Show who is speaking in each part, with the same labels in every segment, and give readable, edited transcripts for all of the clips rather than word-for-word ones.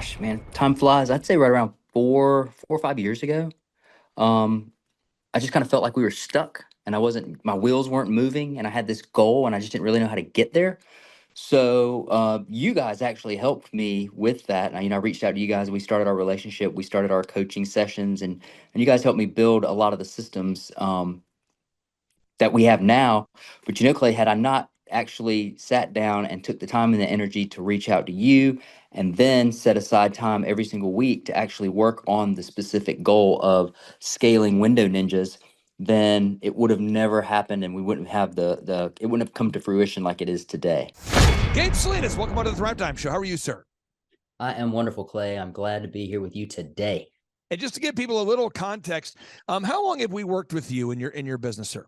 Speaker 1: gosh, man, time flies. I'd say right around 4 or 5 years ago. Um, I just kind of felt like we were stuck and my wheels weren't moving and I had this goal and I just didn't really know how to get there. So you guys actually helped me with that. And, I reached out to you guys. We started our relationship. We started our coaching sessions, and you guys helped me build a lot of the systems that we have now. But Clay, had I not actually sat down and took the time and the energy to reach out to you and then set aside time every single week to actually work on the specific goal of scaling Window Ninjas, then it would have never happened and we wouldn't have it wouldn't have come to fruition like it is today.
Speaker 2: Gabe Salinas, welcome on to the Thrivetime Show. How are you, sir?
Speaker 1: I am wonderful, Clay. I'm glad to be here with you today.
Speaker 2: And just to give people a little context, how long have we worked with you in your business, sir?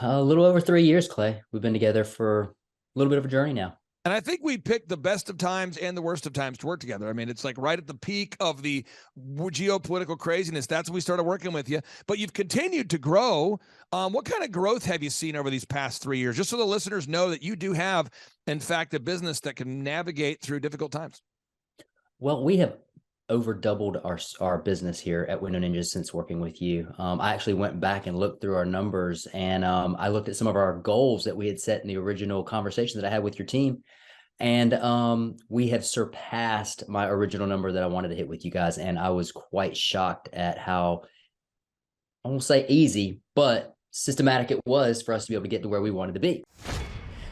Speaker 1: A little over 3 years, Clay. We've been together for a little bit of a journey now.
Speaker 2: And I think we picked the best of times and the worst of times to work together. I mean, it's like right at the peak of the geopolitical craziness. That's when we started working with you. But you've continued to grow. What kind of growth have you seen over these past 3 years? Just so the listeners know that you do have, in fact, a business that can navigate through difficult times.
Speaker 1: Well, we have over doubled our business here at Window Ninjas since working with you. I actually went back and looked through our numbers, and I looked at some of our goals that we had set in the original conversation that I had with your team. And we have surpassed my original number that I wanted to hit with you guys. And I was quite shocked at how, I won't say easy, but systematic it was for us to be able to get to where we wanted to be.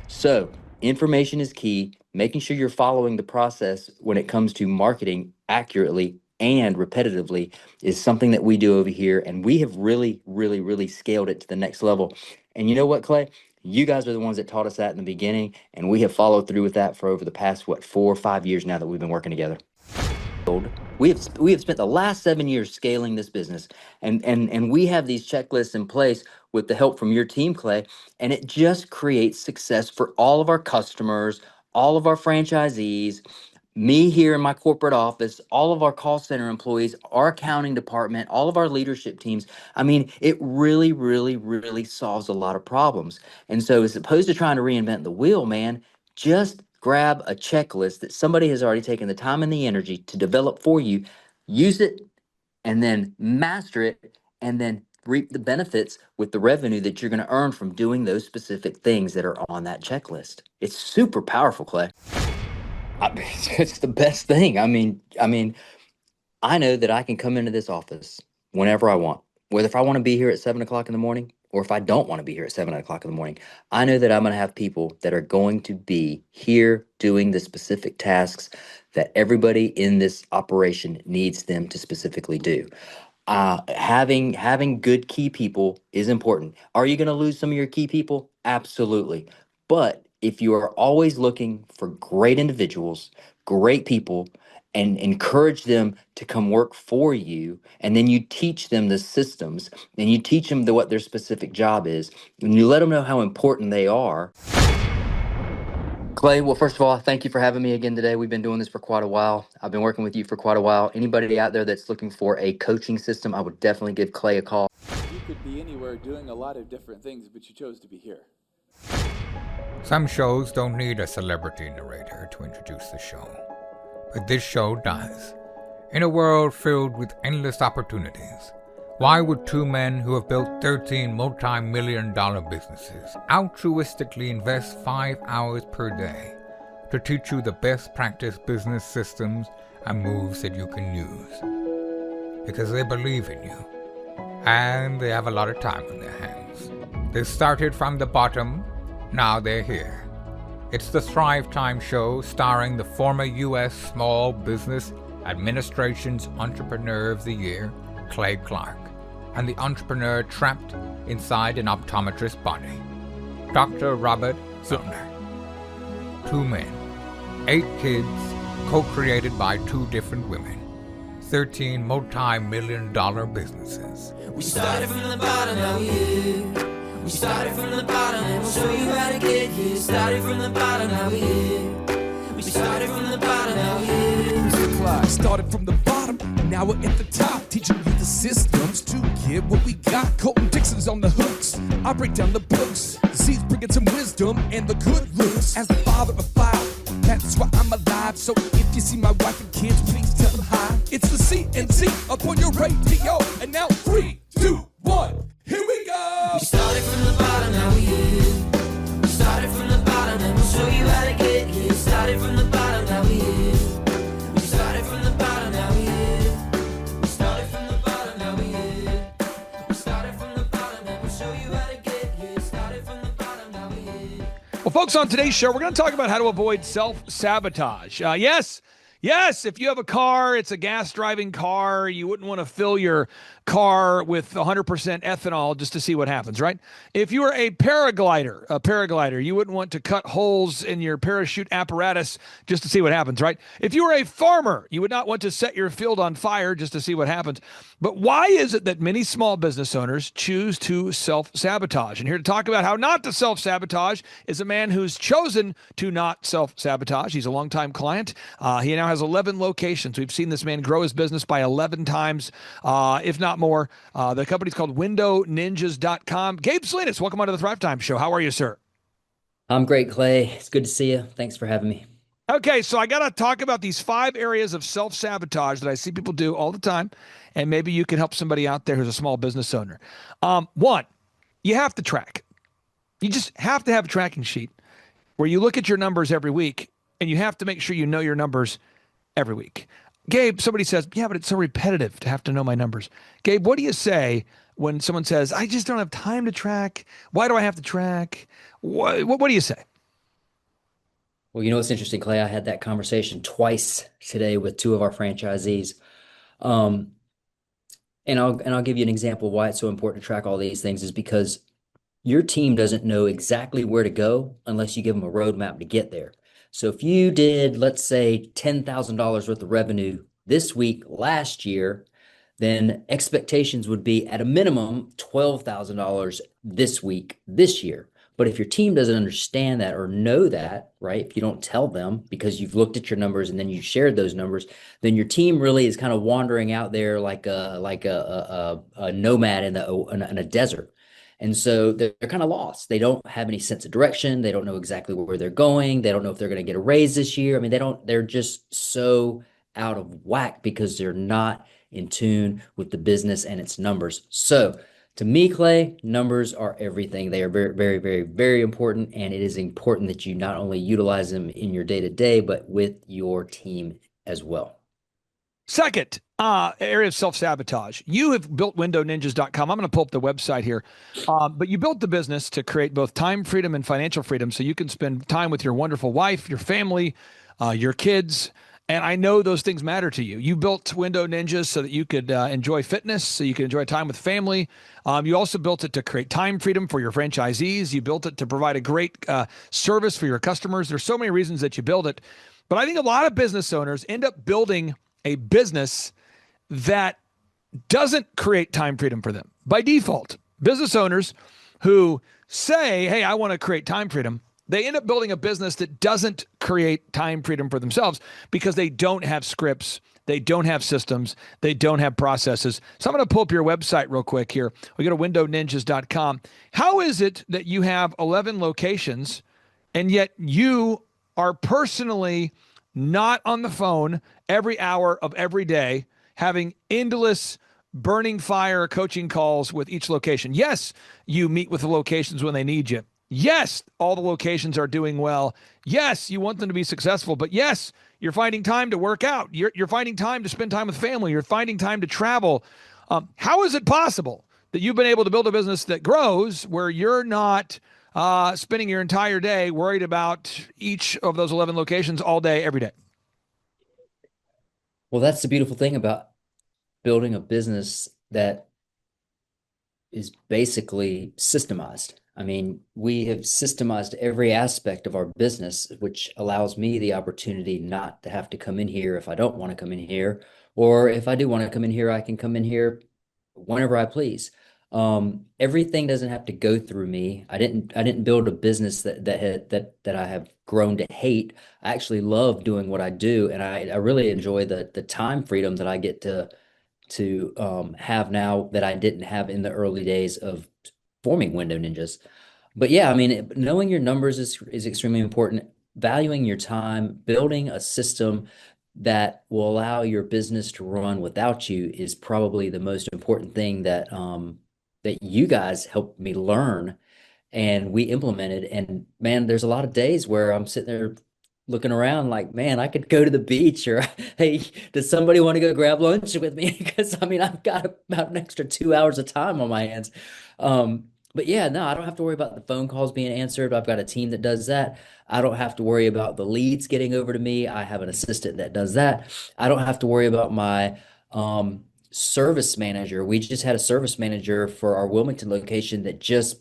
Speaker 1: So information is key. Making sure you're following the process when it comes to marketing accurately and repetitively is something that we do over here. And we have really, really, really scaled it to the next level. And you know what, Clay? You guys are the ones that taught us that in the beginning, and we have followed through with that for over the past, 4 or 5 years now that we've been working together. We have spent the last 7 years scaling this business, and we have these checklists in place with the help from your team, Clay, and it just creates success for all of our customers, all of our franchisees, me here in my corporate office, all of our call center employees, our accounting department, all of our leadership teams. I mean, it really, really, really solves a lot of problems. And so as opposed to trying to reinvent the wheel, man, just grab a checklist that somebody has already taken the time and the energy to develop for you, use it, and then master it, and then reap the benefits with the revenue that you're going to earn from doing those specific things that are on that checklist. It's super powerful, Clay. It's the best thing. I mean, I know that I can come into this office whenever I want, whether if I want to be here at 7 o'clock in the morning or if I don't want to be here at 7 o'clock in the morning. I know that I'm going to have people that are going to be here doing the specific tasks that everybody in this operation needs them to specifically do. Having good key people is important. Are you going to lose some of your key people? Absolutely. But if you are always looking for great individuals, great people, and encourage them to come work for you, and then you teach them the systems, and you teach them what their specific job is, and you let them know how important they are. Clay, well, first of all, thank you for having me again today. We've been doing this for quite a while. I've been working with you for quite a while. Anybody out there that's looking for a coaching system, I would definitely give Clay a call.
Speaker 3: You could be anywhere doing a lot of different things, but you chose to be here.
Speaker 4: Some shows don't need a celebrity narrator to introduce the show, but this show does. In a world filled with endless opportunities, why would two men who have built 13 multi-million-dollar businesses altruistically invest 5 hours per day to teach you the best practice business systems and moves that you can use? Because they believe in you, and they have a lot of time on their hands. They started from the bottom. Now they're here. It's the Thrivetime Show, starring the former U.S. Small Business Administration's Entrepreneur of the Year, Clay Clark, and the entrepreneur trapped inside an optometrist's body, Dr. Robert Zillner. 2 men, 8 kids, co-created by 2 different women, 13 multi-million-dollar businesses.
Speaker 5: We started from the bottom, now we're here. We started from the bottom and we'll show you how to get here. Started from the bottom, now we're here. We started from the bottom, now we're here.
Speaker 6: Started from the bottom, now we're at the top. Teaching you the systems to get what we got. Colton Dixon's on the hooks, I break down the books. Z's bringing some wisdom and the good looks. As the father of 5, that's why I'm alive. So if you see see my wife and kids, please tell them hi. It's the CNC up on your radio. And now 3, 2, 1, here we go.
Speaker 5: We started from the bottom, now we here. We started from the bottom, and we'll show you how to get here. Started from the bottom, now we here. We started from the bottom, now we here. We started from the bottom, now we here. We started from the bottom, and we'll show you how to get here. Started from the bottom, now we here.
Speaker 2: Well, folks, on today's show, we're going to talk about how to avoid self-sabotage. Yes, if you have a car, it's a gas-driving car, you wouldn't want to fill your car with 100% ethanol just to see what happens, right? If you are a paraglider, you wouldn't want to cut holes in your parachute apparatus just to see what happens, right? If you are a farmer, you would not want to set your field on fire just to see what happens. But why is it that many small business owners choose to self-sabotage? And here to talk about how not to self-sabotage is a man who's chosen to not self-sabotage. He's a longtime client. He now has 11 locations. We've seen this man grow his business by 11 times, if not more. The company's called WindowNinjas.com. Gabe Salinas, welcome onto the Thrivetime Show. How are you, sir?
Speaker 1: I'm great, Clay. It's good to see you. Thanks for having me.
Speaker 2: Okay, so I got to talk about these 5 areas of self-sabotage that I see people do all the time, and maybe you can help somebody out there who's a small business owner. 1, you have to track. You just have to have a tracking sheet where you look at your numbers every week, and you have to make sure you know your numbers every week. Gabe, somebody says, yeah, but it's so repetitive to have to know my numbers. Gabe, what do you say when someone says, I just don't have time to track? Why do I have to track? What do you say?
Speaker 1: Well, you know what's interesting, Clay? I had that conversation twice today with 2 of our franchisees. And I'll give you an example of why it's so important to track all these things is because your team doesn't know exactly where to go unless you give them a roadmap to get there. So if you did, let's say, $10,000 worth of revenue this week last year, then expectations would be at a minimum $12,000 this week this year. But if your team doesn't understand that or know that, right, if you don't tell them because you've looked at your numbers and then you shared those numbers, then your team really is kind of wandering out there like a nomad in a desert. And so they're kind of lost. They don't have any sense of direction. They don't know exactly where they're going. They don't know if they're going to get a raise this year. I mean, they're just so out of whack because they're not in tune with the business and its numbers. So to me, Clay, numbers are everything. They are very, very, very, very important. And it is important that you not only utilize them in your day-to-day, but with your team as well.
Speaker 2: Second, area of self-sabotage. You have built WindowNinjas.com. I'm going to pull up the website here. But you built the business to create both time freedom and financial freedom so you can spend time with your wonderful wife, your family, your kids. And I know those things matter to you. You built Window Ninjas so that you could enjoy fitness, so you could enjoy time with family. You also built it to create time freedom for your franchisees. You built it to provide a great service for your customers. There's so many reasons that you build it. But I think a lot of business owners end up building a business that doesn't create time freedom for them. By default, business owners who say, hey, I want to create time freedom, they end up building a business that doesn't create time freedom for themselves because they don't have scripts, they don't have systems, they don't have processes. So I'm going to pull up your website real quick here. We go to WindowNinjas.com. How is it that you have 11 locations and yet you are personally not on the phone every hour of every day, having endless burning fire coaching calls with each location? Yes, you meet with the locations when they need you. Yes, all the locations are doing well. Yes, you want them to be successful, but yes, you're finding time to work out. You're finding time to spend time with family. You're finding time to travel. How is it possible that you've been able to build a business that grows where you're not spending your entire day worried about each of those 11 locations all day, every day?
Speaker 1: Well, that's the beautiful thing about building a business that is basically systemized. I mean, we have systemized every aspect of our business, which allows me the opportunity not to have to come in here if I don't want to come in here, or if I do want to come in here, I can come in here whenever I please. Everything doesn't have to go through me. I didn't build a business that I have grown to hate. I actually love doing what I do, and I really enjoy the time freedom that I get to have now that I didn't have in the early days of forming Window Ninjas. But yeah, I mean, knowing your numbers is extremely important. Valuing your time, building a system. that will allow your business to run without you is probably the most important thing that you guys helped me learn and we implemented. And man, there's a lot of days where I'm sitting there looking around like, man, I could go to the beach, or hey, does somebody want to go grab lunch with me? Because I mean, I've got about an extra 2 hours of time on my hands. But yeah, no, I don't have to worry about the phone calls being answered. I've got a team that does that. I don't have to worry about the leads getting over to me. I have an assistant that does that. I don't have to worry about my service manager. We just had a service manager for our Wilmington location that just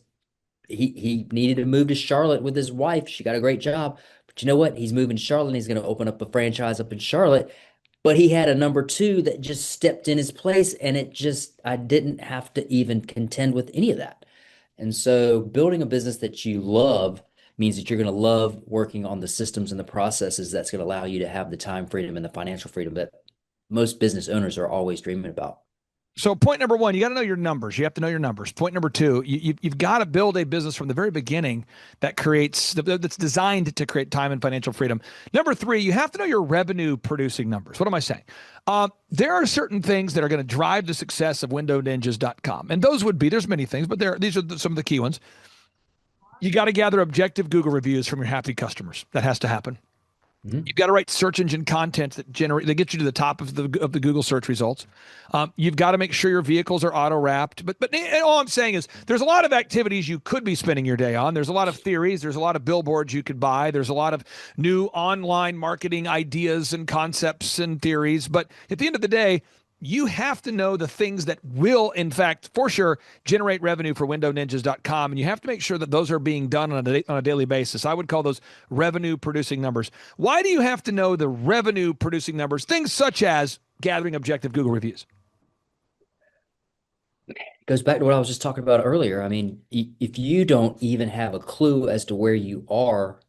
Speaker 1: he needed to move to Charlotte with his wife. She got a great job. But you know what? He's moving to Charlotte and he's going to open up a franchise up in Charlotte. But he had a number two that just stepped in his place, and I didn't have to even contend with any of that. And so building a business that you love means that you're going to love working on the systems and the processes that's going to allow you to have the time freedom and the financial freedom that most business owners are always dreaming about.
Speaker 2: So point number one, you got to know your numbers. You have to know your numbers. Point number two, you've got to build a business from the very beginning that's designed to create time and financial freedom. Number three, you have to know your revenue producing numbers. What am I saying? There are certain things that are going to drive the success of windowninjas.com. And those would be, there's many things, but these are some of the key ones. You got to gather objective Google reviews from your happy customers. That has to happen. Mm-hmm. You've got to write search engine content that get you to the top of the Google search results. You've got to make sure your vehicles are auto wrapped. But all I'm saying is there's a lot of activities you could be spending your day on. There's a lot of theories. There's a lot of billboards you could buy. There's a lot of new online marketing ideas and concepts and theories. But at the end of the day, you have to know the things that will, in fact, for sure, generate revenue for windowninjas.com. And you have to make sure that those are being done on a daily basis. I would call those revenue producing numbers. Why do you have to know the revenue producing numbers? Things such as gathering objective Google reviews.
Speaker 1: It goes back to what I was just talking about earlier. I mean, if you don't even have a clue as to where you are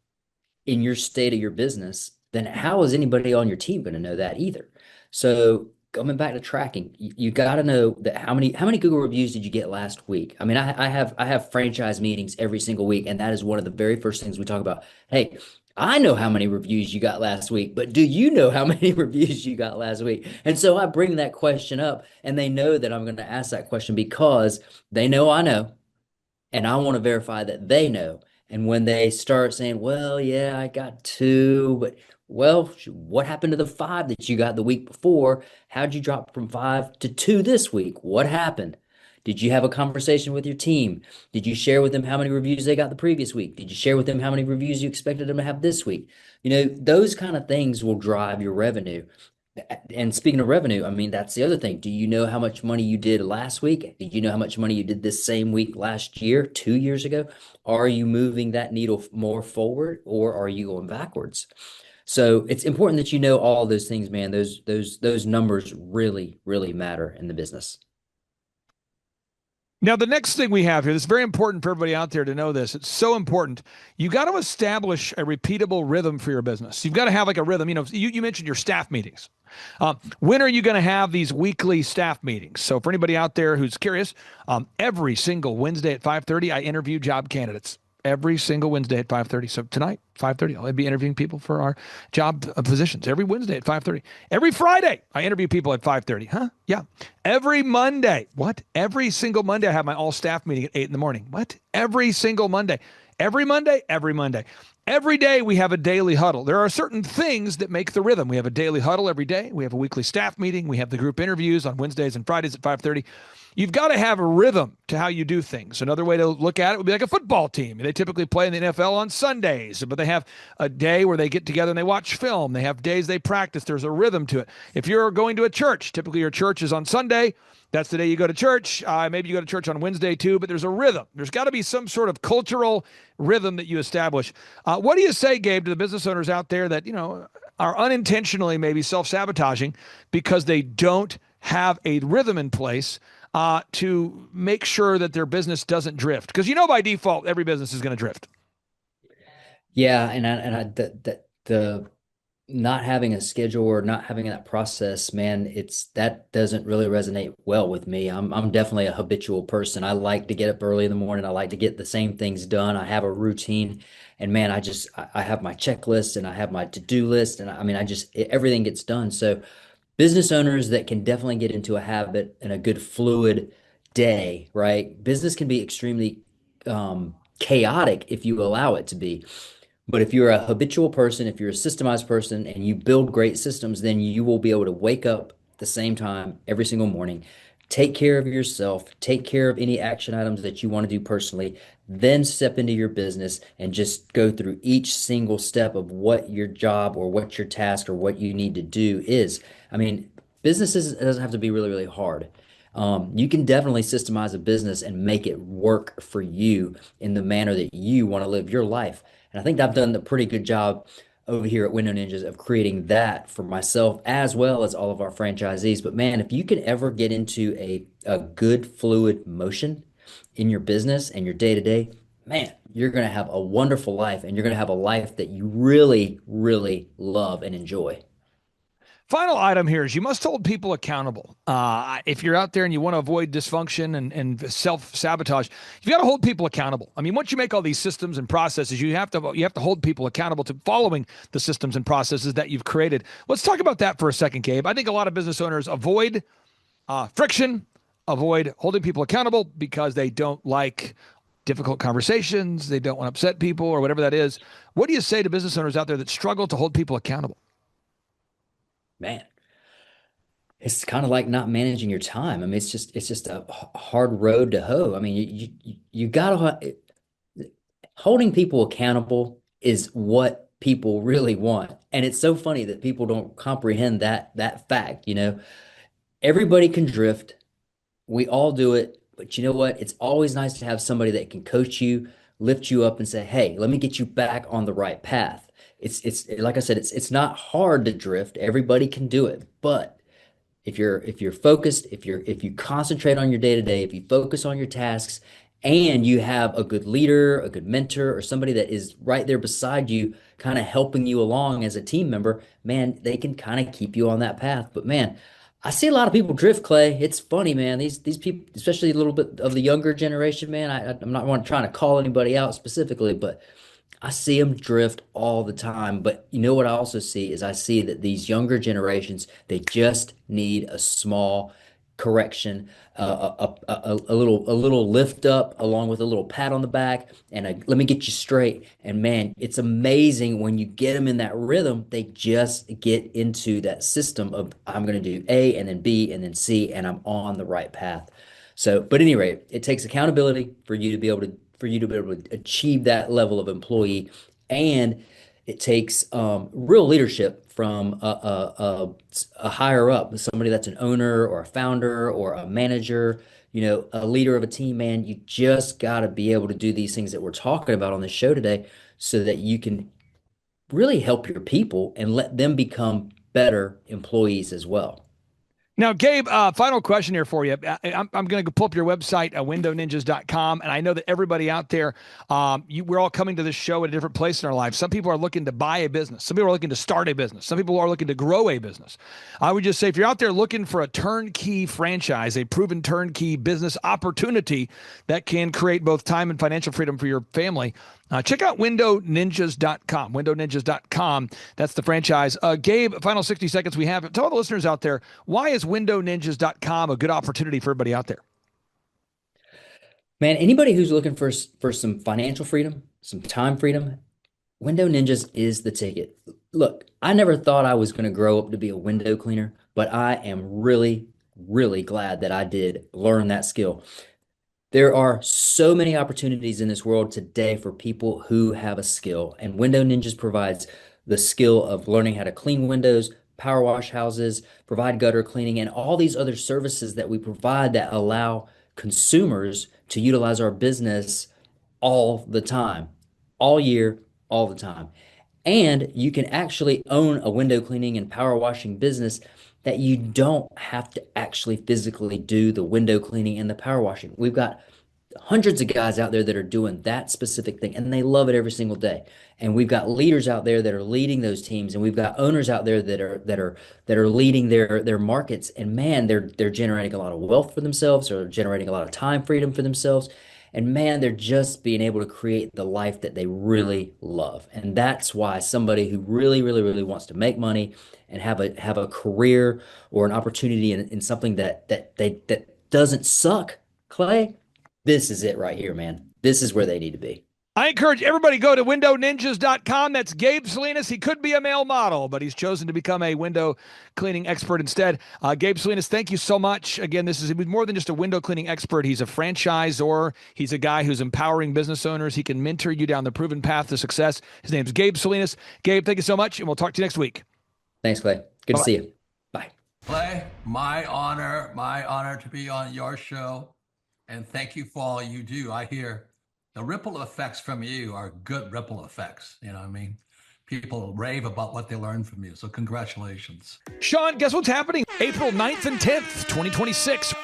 Speaker 1: in your state of your business, then how is anybody on your team going to know that either? So coming back to tracking, you got to know that how many Google reviews did you get last week? I mean, I have franchise meetings every single week, and that is one of the very first things we talk about. Hey, I know how many reviews you got last week, but do you know how many reviews you got last week? And so I bring that question up, and they know that I'm going to ask that question because they know I know, and I want to verify that they know. And when they start saying, well, yeah, I got 2, but well, what happened to the 5 that you got the week before? How'd you drop from 5 to 2 this week? What happened? Did you have a conversation with your team? Did you share with them how many reviews they got the previous week? Did you share with them how many reviews you expected them to have this week? You know, those kind of things will drive your revenue. And speaking of revenue, I mean, that's the other thing. Do you know how much money you did last week? Did you know how much money you did this same week last year, 2 years ago? Are you moving that needle more forward, or are you going backwards? So it's important that you know all those things, man. Those numbers really, really matter in the business.
Speaker 2: Now, the next thing we have here, this is very important for everybody out there to know this. It's so important. You got to establish a repeatable rhythm for your business. You've got to have like a rhythm. You know, you mentioned your staff meetings. When are you going to have these weekly staff meetings? So for anybody out there who's curious, every single Wednesday at 5:30, I interview job candidates. Every single Wednesday at 5:30. So tonight, 5:30, I'll be interviewing people for our job positions. Every Wednesday at 5:30. Every Friday, I interview people at 5:30. Huh? Yeah. Every Monday. What? Every single Monday, I have my all-staff meeting at 8 in the morning. What? Every single Monday. Every Monday. Every Monday. Every day we have a daily huddle. There are certain things that make the rhythm. We have a daily huddle every day. We have a weekly staff meeting. We have the group interviews on Wednesdays and Fridays at 5:30. You've got to have a rhythm to how you do things. Another way to look at it would be like a football team. They typically play in the NFL on Sundays, but they have a day where they get together and they watch film. They have days they practice. There's a rhythm to it. If you're going to a church, typically your church is on Sunday. That's the day you go to church. Maybe you go to church on Wednesday too, but there's a rhythm. There's got to be some sort of cultural rhythm that you establish. What do you say, Gabe, to the business owners out there that, you know, are unintentionally maybe self-sabotaging because they don't have a rhythm in place to make sure that their business doesn't drift? Because, you know, by default, every business is going to drift.
Speaker 1: Yeah, not having a schedule or not having that process, man, it's that doesn't really resonate well with me. I'm definitely a habitual person. I like to get up early in the morning. I like to get the same things done. I have a routine, and man, I have my checklist and I have my to-do list, and I mean, everything gets done. So business owners that can definitely get into a habit and a good fluid day, right? Business can be extremely chaotic if you allow it to be. But if you're a habitual person, if you're a systemized person and you build great systems, then you will be able to wake up at the same time every single morning, take care of yourself, take care of any action items that you want to do personally, then step into your business and just go through each single step of what your job or what your task or what you need to do is. I mean, businesses it doesn't have to be really, really hard. You can definitely systemize a business and make it work for you in the manner that you want to live your life. And I think I've done a pretty good job over here at Window Ninjas of creating that for myself as well as all of our franchisees. But man, if you can ever get into a good fluid motion in your business and your day to day, man, you're going to have a wonderful life and you're going to have a life that you really, really love and enjoy.
Speaker 2: Final item here is you must hold people accountable. If you're out there and you want to avoid dysfunction and self-sabotage, you've got to hold people accountable. I mean, once you make all these systems and processes, you have to hold people accountable to following the systems and processes that you've created. Let's talk about that for a second, Gabe. I think a lot of business owners avoid friction, avoid holding people accountable because they don't like difficult conversations. They don't want to upset people or whatever that is. What do you say to business owners out there that struggle to hold people accountable?
Speaker 1: Man, it's kind of like not managing your time. I mean, it's just a hard road to hoe. I mean, you gotta holding people accountable is what people really want. And it's so funny that people don't comprehend that fact, you know. Everybody can drift. We all do it, but you know what? It's always nice to have somebody that can coach you, lift you up and say, "Hey, let me get you back on the right path." It's like I said, it's not hard to drift. Everybody can do it, but if you're focused, if you concentrate on your day to day, if you focus on your tasks and you have a good leader, a good mentor, or somebody that is right there beside you, kind of helping you along as a team member, man, they can kind of keep you on that path. But man, I see a lot of people drift, Clay. It's funny, man. These people, especially a little bit of the younger generation, man. I'm not trying to call anybody out specifically, but I see them drift all the time. But you know what I also see is I see that these younger generations, they just need a small correction, a little lift up along with a little pat on the back and let me get you straight. And man, it's amazing when you get them in that rhythm, they just get into that system of I'm going to do A and then B and then C and I'm on the right path. So, but anyway, it takes accountability for you to be able to achieve that level of employee, and it takes real leadership from a higher up, somebody that's an owner or a founder or a manager, you know, a leader of a team. Man, you just got to be able to do these things that we're talking about on this show today, so that you can really help your people and let them become better employees as well.
Speaker 2: Now, Gabe, final question here for you. I'm going to pull up your website, windowninjas.com. And I know that everybody out there, we're all coming to this show at a different place in our lives. Some people are looking to buy a business. Some people are looking to start a business. Some people are looking to grow a business. I would just say if you're out there looking for a turnkey franchise, a proven turnkey business opportunity that can create both time and financial freedom for your family, check out windowninjas.com. Windowninjas.com. That's the franchise. Gabe, final 60 seconds we have. Tell the listeners out there, why is windowninjas.com a good opportunity for everybody out there?
Speaker 1: Man, anybody who's looking for some financial freedom, some time freedom, Window Ninjas is the ticket. Look, I never thought I was going to grow up to be a window cleaner, but I am really, really glad that I did learn that skill. There are so many opportunities in this world today for people who have a skill, and Window Ninjas provides the skill of learning how to clean windows, power wash houses, provide gutter cleaning, and all these other services that we provide that allow consumers to utilize our business all the time, all year, all the time. And you can actually own a window cleaning and power washing business that you don't have to actually physically do the window cleaning and the power washing. We've got hundreds of guys out there that are doing that specific thing, and they love it every single day. And we've got leaders out there that are leading those teams, and we've got owners out there that are leading their markets. And man, they're generating a lot of wealth for themselves, or generating a lot of time freedom for themselves. And man, they're just being able to create the life that they really love. And that's why somebody who really, really, really wants to make money and have a career or an opportunity in something that doesn't suck, Clay, this is it right here, man. This is where they need to be.
Speaker 2: I encourage everybody to go to windowninjas.com. That's Gabe Salinas. He could be a male model, but he's chosen to become a window cleaning expert instead. Gabe Salinas, thank you so much. Again, this is more than just a window cleaning expert. He's a franchisor. He's a guy who's empowering business owners. He can mentor you down the proven path to success. His name's Gabe Salinas. Gabe, thank you so much, and we'll talk to you next week.
Speaker 1: Thanks, Clay. Good to see you. Bye.
Speaker 7: Clay, my honor to be on your show. And thank you for all you do. I hear the ripple effects from you are good ripple effects. You know what I mean? People rave about what they learned from you. So congratulations.
Speaker 2: Sean, guess what's happening? April 9th and 10th, 2026.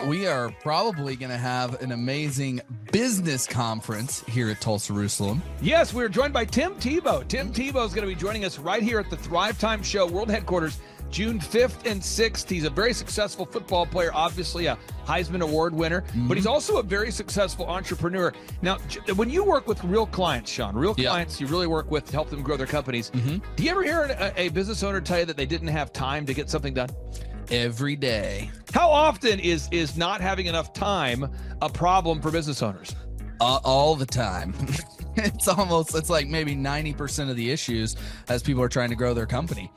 Speaker 8: We are probably going to have an amazing business conference here at Tulsa, Jerusalem.
Speaker 2: Yes, we're joined by Tim Tebow. Tim Tebow is going to be joining us right here at the Thrivetime Show World Headquarters, June 5th and 6th. He's a very successful football player, obviously a Heisman Award winner, but he's also a very successful entrepreneur. Now, when you work with real clients, Sean, clients you really work with to help them grow their companies, do you ever hear a business owner tell you that they didn't have time to get something done?
Speaker 8: Every day.
Speaker 2: How often is not having enough time a problem for business owners?
Speaker 8: All the time. It's like maybe 90% of the issues as people are trying to grow their company.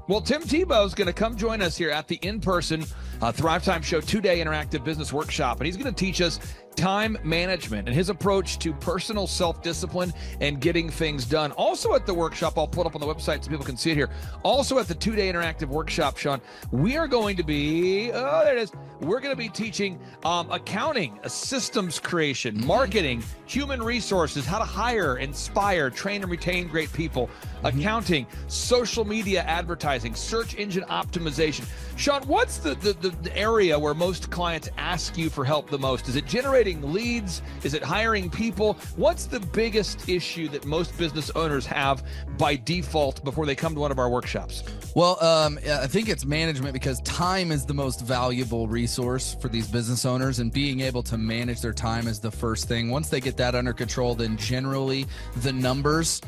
Speaker 2: Well, Tim Tebow is going to come join us here at the in-person Thrivetime Show 2-day interactive business workshop, and he's going to teach us time management and his approach to personal self-discipline and getting things done. Also at the workshop, I'll put up on the website so people can see it here. Also at the 2-day interactive workshop, Sean, we are going to be, there it is. We're going to be teaching accounting, systems creation, marketing, human resources, how to hire, inspire, train, and retain great people, accounting, social media advertising, search engine optimization. Sean, what's the area where most clients ask you for help the most? Is it generating leads? Is it hiring people? What's the biggest issue that most business owners have by default before they come to one of our workshops?
Speaker 8: Well, I think it's management, because time is the most valuable resource for these business owners, and being able to manage their time is the first thing. Once they get that under control, then generally the numbers,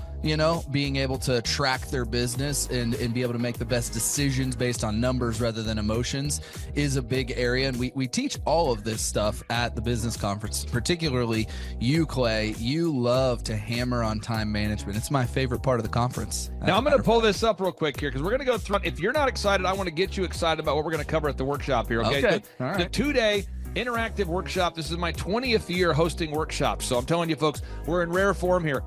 Speaker 8: being able to track their business and be able to make the best decisions based on numbers rather than emotions is a big area. And we teach all of this stuff at the business conference, particularly you, Clay. You love to hammer on time management. It's my favorite part of the conference.
Speaker 2: Now, I'm going to pull this up real quick here, because we're going to go through. If you're not excited, I want to get you excited about what we're going to cover at the workshop here. Okay.
Speaker 8: All right.
Speaker 2: The 2-day interactive workshop. This is my 20th year hosting workshops. So I'm telling you, folks, we're in rare form here.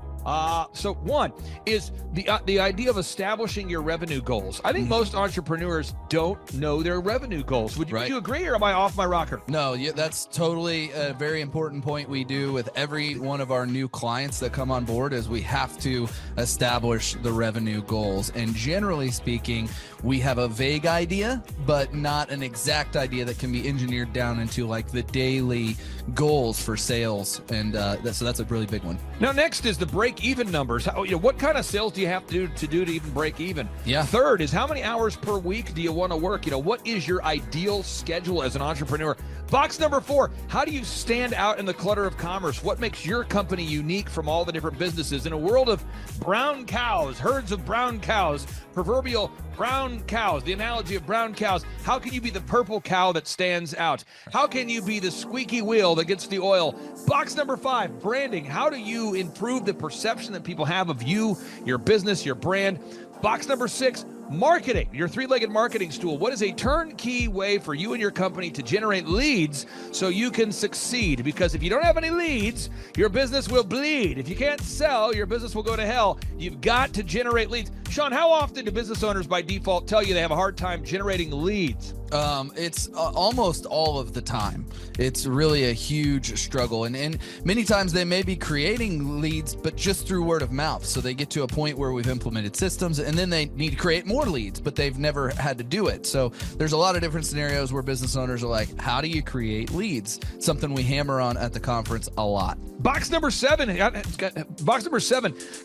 Speaker 2: So one is the idea of establishing your revenue goals. I think most entrepreneurs don't know their revenue goals. Would you agree, or am I off my rocker?
Speaker 8: No, that's totally a very important point we do with every one of our new clients that come on board, is we have to establish the revenue goals. And generally speaking, we have a vague idea, but not an exact idea that can be engineered down into like the daily goals for sales. And so that's a really big one.
Speaker 2: Now, next is the break-even numbers. What kind of sales do you have to do to even break even?
Speaker 8: Yeah.
Speaker 2: Third is, how many hours per week do you want to work? What is your ideal schedule as an entrepreneur? Box number 4, how do you stand out in the clutter of commerce? What makes your company unique from all the different businesses? In a world of brown cows, herds of brown cows, proverbial brown cows, the analogy of brown cows, how can you be the purple cow that stands out? How can you be the squeaky wheel that gets the oil? Box number 5, branding. How do you improve the perception that people have of you, your business, your brand? Box number 6, marketing, your 3-legged marketing stool. What is a turnkey way for you and your company to generate leads so you can succeed? Because if you don't have any leads, your business will bleed. If you can't sell, your business will go to hell. You've got to generate leads. Sean, how often do business owners by default tell you they have a hard time generating leads?
Speaker 8: It's almost all of the time. It's really a huge struggle. And many times they may be creating leads, but just through word of mouth. So they get to a point where we've implemented systems and then they need to create more leads, but they've never had to do it. So there's a lot of different scenarios where business owners are like, how do you create leads? Something we hammer on at the conference a lot.
Speaker 2: Box number 7,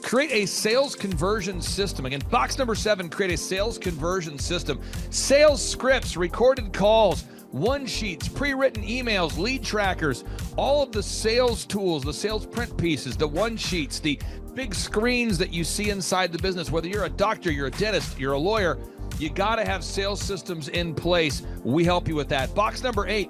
Speaker 2: create a sales conversion system. Again, box number 7, create a sales conversion system. Sales scripts, recorded calls, one sheets, pre-written emails, lead trackers, all of the sales tools, the sales print pieces, the one sheets, the big screens that you see inside the business. Whether you're a doctor, you're a dentist, you're a lawyer, you got to have sales systems in place. We help you with that. Box number 8.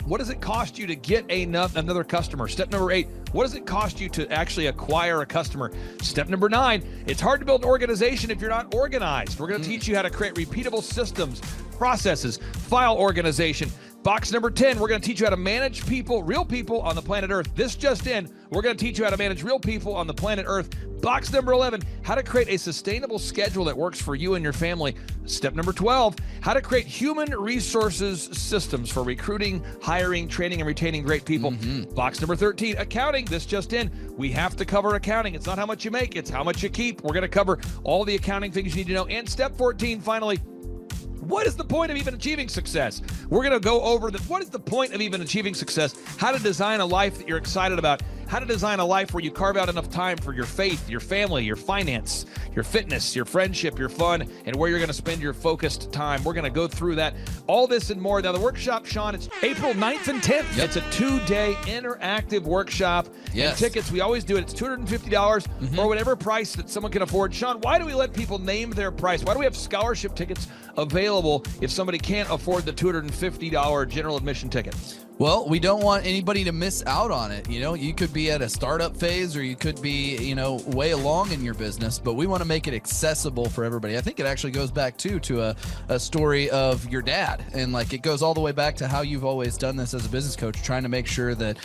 Speaker 2: What does it cost you to get another customer? Step number 8, what does it cost you to actually acquire a customer? Step number 9, it's hard to build an organization if you're not organized. We're going to teach you how to create repeatable systems, processes, file organization. Box number 10, we're going to teach you how to manage people, real people on the planet Earth. This just in, we're going to teach you how to manage real people on the planet Earth. Box number 11, how to create a sustainable schedule that works for you and your family. Step number 12, how to create human resources systems for recruiting, hiring, training, and retaining great people. Box number 13, accounting. This just in, we have to cover accounting. It's not how much you make, it's how much you keep. We're going to cover all the accounting things you need to know. And step 14, finally, what is the point of even achieving success? We're going to go over what is the point of even achieving success, how to design a life that you're excited about, how to design a life where you carve out enough time for your faith, your family, your finance, your fitness, your friendship, your fun, and where you're going to spend your focused time. We're going to go through that, all this and more. Now, the workshop, Sean, it's April 9th and 10th. Yep. It's a 2-day interactive workshop.
Speaker 8: Yes.
Speaker 2: And tickets, we always do it. It's $250 or whatever price that someone can afford. Sean, why do we let people name their price? Why do we have scholarship tickets available if somebody can't afford the $250 general admission ticket?
Speaker 8: Well, we don't want anybody to miss out on it. You know, you could be at a startup phase or you could be, way along in your business, but we want to make it accessible for everybody. I think it actually goes back to a story of your dad. And like, it goes all the way back to how you've always done this as a business coach, trying to make sure that,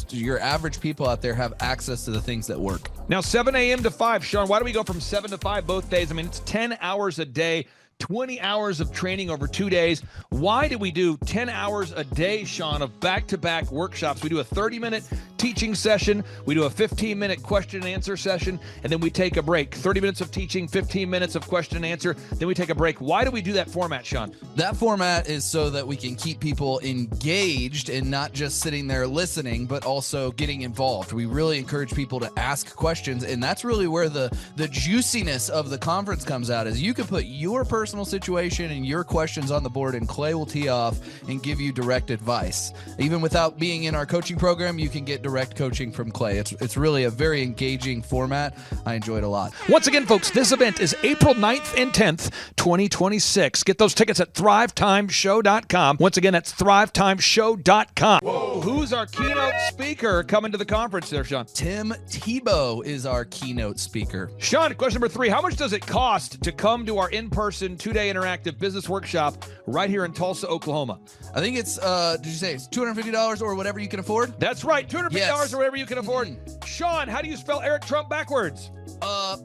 Speaker 8: your average people out there have access to the things that work.
Speaker 2: Now, 7 a.m. to 5, Sean, why do we go from 7 to 5 both days? I mean, it's 10 hours a day. 20 hours of training over 2 days. Why do we do 10 hours a day, Sean, of back-to-back workshops? We do a 30-minute teaching session. We do a 15-minute question and answer session, and then we take a break. 30 minutes of teaching, 15 minutes of question and answer, then we take a break. Why do we do that format, Sean?
Speaker 8: That format is so that we can keep people engaged and not just sitting there listening, but also getting involved. We really encourage people to ask questions, and that's really where the juiciness of the conference comes out, is you can put your personal situation and your questions on the board, and Clay will tee off and give you direct advice. Even without being in our coaching program, you can get direct coaching from Clay. It's really a very engaging format. I enjoy it a lot.
Speaker 2: Once again, folks, this event is April 9th and 10th, 2026. Get those tickets at thrivetimeshow.com. Once again, that's thrivetimeshow.com. Whoa. Who's our keynote speaker coming to the conference there, Sean?
Speaker 8: Tim Tebow is our keynote speaker.
Speaker 2: Sean, question number 3, how much does it cost to come to our in-person 2-day interactive business workshop right here in Tulsa, Oklahoma?
Speaker 8: I think it's, did you say it's $250 or whatever you can afford?
Speaker 2: That's right, $250 or whatever you can afford. Sean, how do you spell Eric Trump backwards?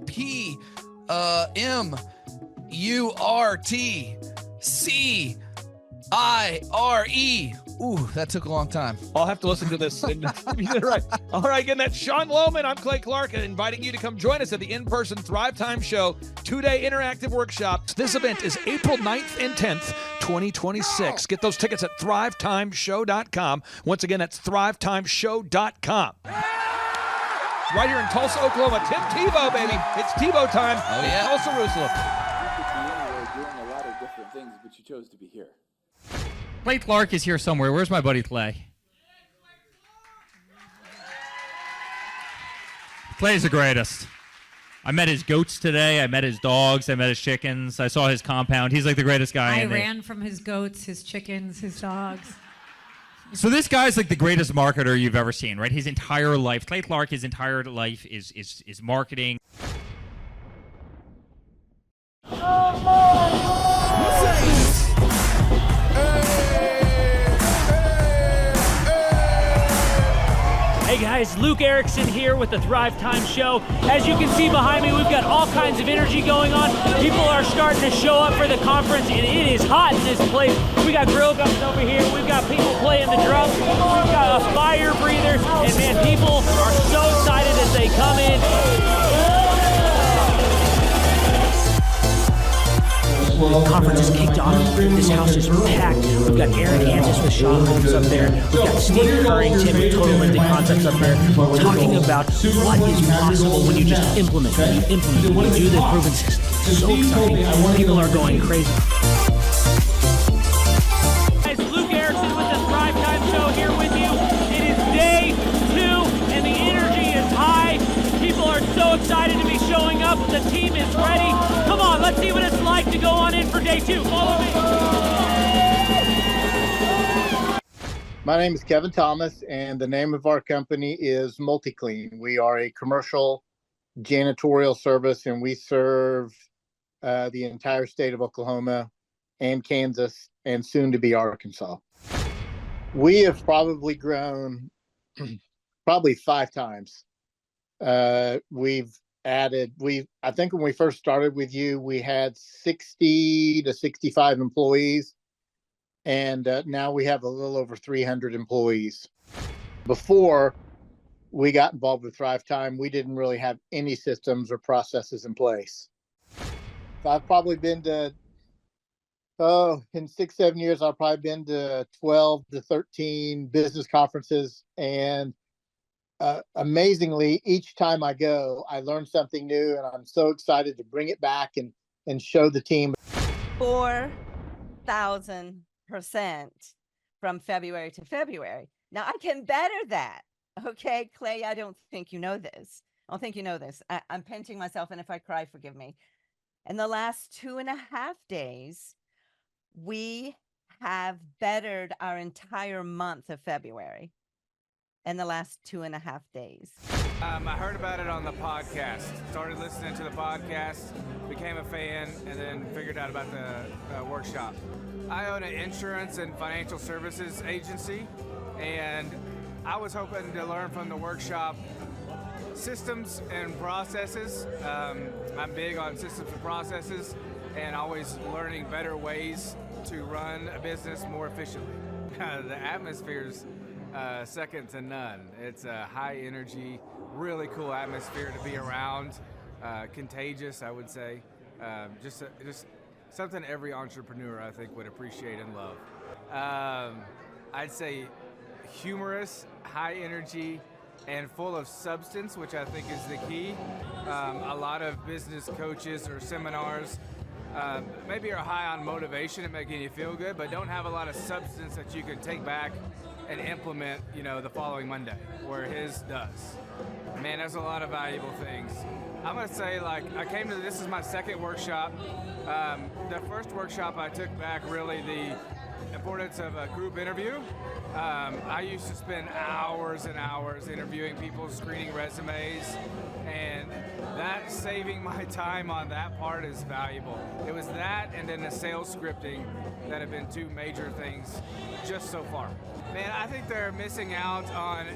Speaker 8: P-M-U-R-T-C-I-R-E. Ooh, that took a long time.
Speaker 2: I'll have to listen to this. Right. All right, again, that's Sean Lohman. I'm Clay Clark, inviting you to come join us at the in-person Thrivetime Show 2-day interactive workshop. This event is April 9th and 10th, 2026. Get those tickets at thrivetimeshow.com. Once again, that's thrivetimeshow.com. Right here in Tulsa, Oklahoma. Tim Tebow, baby. It's Tebow time.
Speaker 8: Oh, yeah.
Speaker 2: Tulsa, Jerusalem.
Speaker 3: You could be anywhere doing a lot of different things, but you chose to be here.
Speaker 9: Clay Clark is here somewhere. Where's my buddy Clay? Clay's the greatest. I met his goats today. I met his dogs. I met his chickens. I saw his compound. He's like the greatest guy.
Speaker 10: I ran from his goats, his chickens, his dogs.
Speaker 9: So this guy's like the greatest marketer you've ever seen, right? His entire life, Clay Clark, his entire life is marketing.
Speaker 2: Hey
Speaker 11: guys, Luke Erickson here with the Thrivetime Show. As you can see behind me, we've got all kinds of energy going on. People are starting to show up for the conference, and it is hot in this place. We got grill guns over here. We've got people playing the drums. We've got a fire breather, and man, people are so excited as they come in. The conference is kicked off. This house is packed. We've got Aaron Hansis with Sean Holmes up there. We've got Steve Currington with Total Lending Concepts up there talking about what is possible when you just implement, when you do the proven system. It's so exciting. People are going crazy. Guys, Luke Erickson with the Thrivetime Show here with you. It is day 2 and the energy is high. People are so excited to be showing up. The team is ready. Come on, let's see what it's like to go on in for day 2. Follow me.
Speaker 12: My name is Kevin Thomas, and the name of our company is MultiClean. We are a commercial janitorial service, and we serve the entire state of Oklahoma and Kansas, and soon to be Arkansas. We have probably grown probably 5 times. We've added, I think when we first started with you, we had 60 to 65 employees, and now we have a little over 300 employees. Before we got involved with Thrivetime, we didn't really have any systems or processes in place. So I've probably been to, in 6-7 years, I've probably been to 12 to 13 business conferences, and amazingly, each time I go, I learn something new, and I'm so excited to bring it back and show the team.
Speaker 13: 4,000% from February to February. Now I can better that. Okay, Clay, I don't think you know this. I don't think you know this. I'm pinching myself, and if I cry, forgive me. In the last 2.5 days, we have bettered our entire month of February. In the last 2.5 days.
Speaker 14: I heard about it on the podcast. Started listening to the podcast, became a fan, and then figured out about the workshop. I own an insurance and financial services agency, and I was hoping to learn from the workshop systems and processes. I'm big on systems and processes, and always learning better ways to run a business more efficiently. The atmosphere's second to none. It's a high energy, really cool atmosphere to be around. Contagious, I would say. Just something every entrepreneur, I think, would appreciate and love. I'd say humorous, high energy, and full of substance, which I think is the key. A lot of business coaches or seminars maybe are high on motivation and making you feel good, but don't have a lot of substance that you can take back and implement, the following Monday, where his does. Man, there's a lot of valuable things. I'm gonna say, this is my second workshop. The first workshop I took back really the importance of a group interview. I used to spend hours and hours interviewing people, screening resumes, and that saving my time on that part is valuable. It was that and then the sales scripting that have been 2 major things just so far. Man, I think they're missing out on,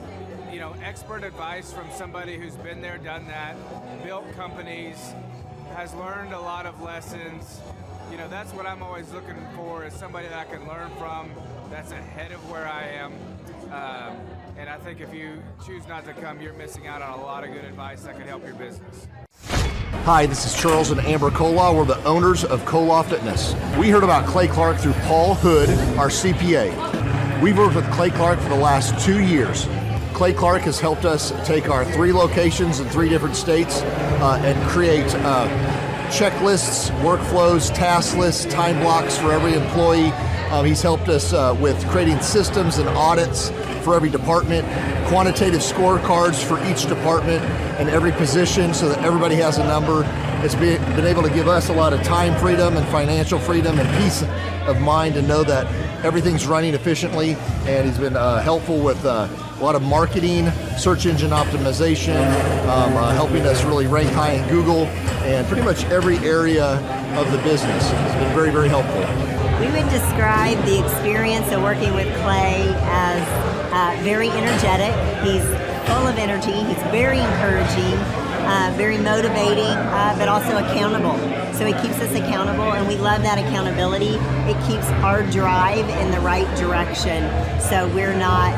Speaker 14: expert advice from somebody who's been there, done that, built companies, has learned a lot of lessons. That's what I'm always looking for, is somebody that I can learn from that's ahead of where I am. And I think if you choose not to come, you're missing out on a lot of good advice that could help your business.
Speaker 15: Hi, this is Charles and Amber Koloff. We're the owners of Koloff Fitness. We heard about Clay Clark through Paul Hood, our CPA. We've worked with Clay Clark for the last 2 years. Clay Clark has helped us take our 3 locations in 3 different states and create checklists, workflows, task lists, time blocks for every employee. He's helped us with creating systems and audits for every department, quantitative scorecards for each department and every position so that everybody has a number. It's been able to give us a lot of time freedom and financial freedom and peace of mind to know that everything's running efficiently, and he's been helpful with a lot of marketing, search engine optimization, helping us really rank high in Google, and pretty much every area of the business. It's been very, very helpful.
Speaker 16: We would describe the experience of working with Clay as very energetic. He's full of energy. He's very encouraging, very motivating, but also accountable. So he keeps us accountable, and we love that accountability. It keeps our drive in the right direction, so we're not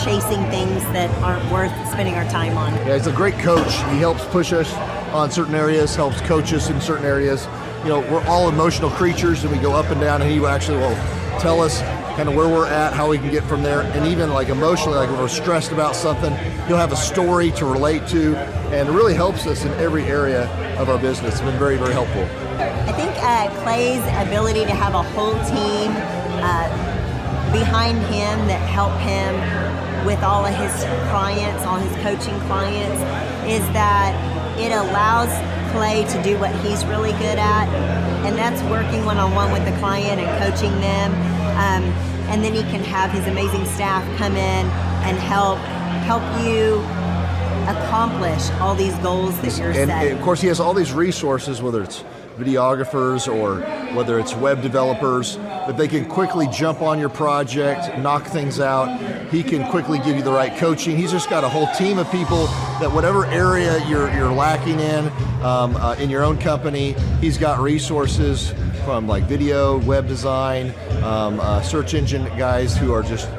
Speaker 16: chasing things that aren't worth spending our time on.
Speaker 15: Yeah, he's a great coach. He helps push us on certain areas, helps coach us in certain areas. You know, we're all emotional creatures, and we go up and down, and he actually will tell us kind of where we're at, how we can get from there, and even like emotionally, like when we're stressed about something, he'll have a story to relate to, and it really helps us in every area of our business. It's been very, very helpful.
Speaker 16: I think Clay's ability to have a whole team behind him that help him with all of his clients, all his coaching clients, is that it allows Clay to do what he's really good at, and that's working one-on-one with the client and coaching them. And then he can have his amazing staff come in and help you accomplish all these goals that you're setting.
Speaker 15: And of course, he has all these resources, whether it's videographers or whether it's web developers, that they can quickly jump on your project, knock things out. He can quickly give you the right coaching. He's just got a whole team of people that whatever area you're lacking in your own company, he's got resources from like video, web design, search engine guys who are just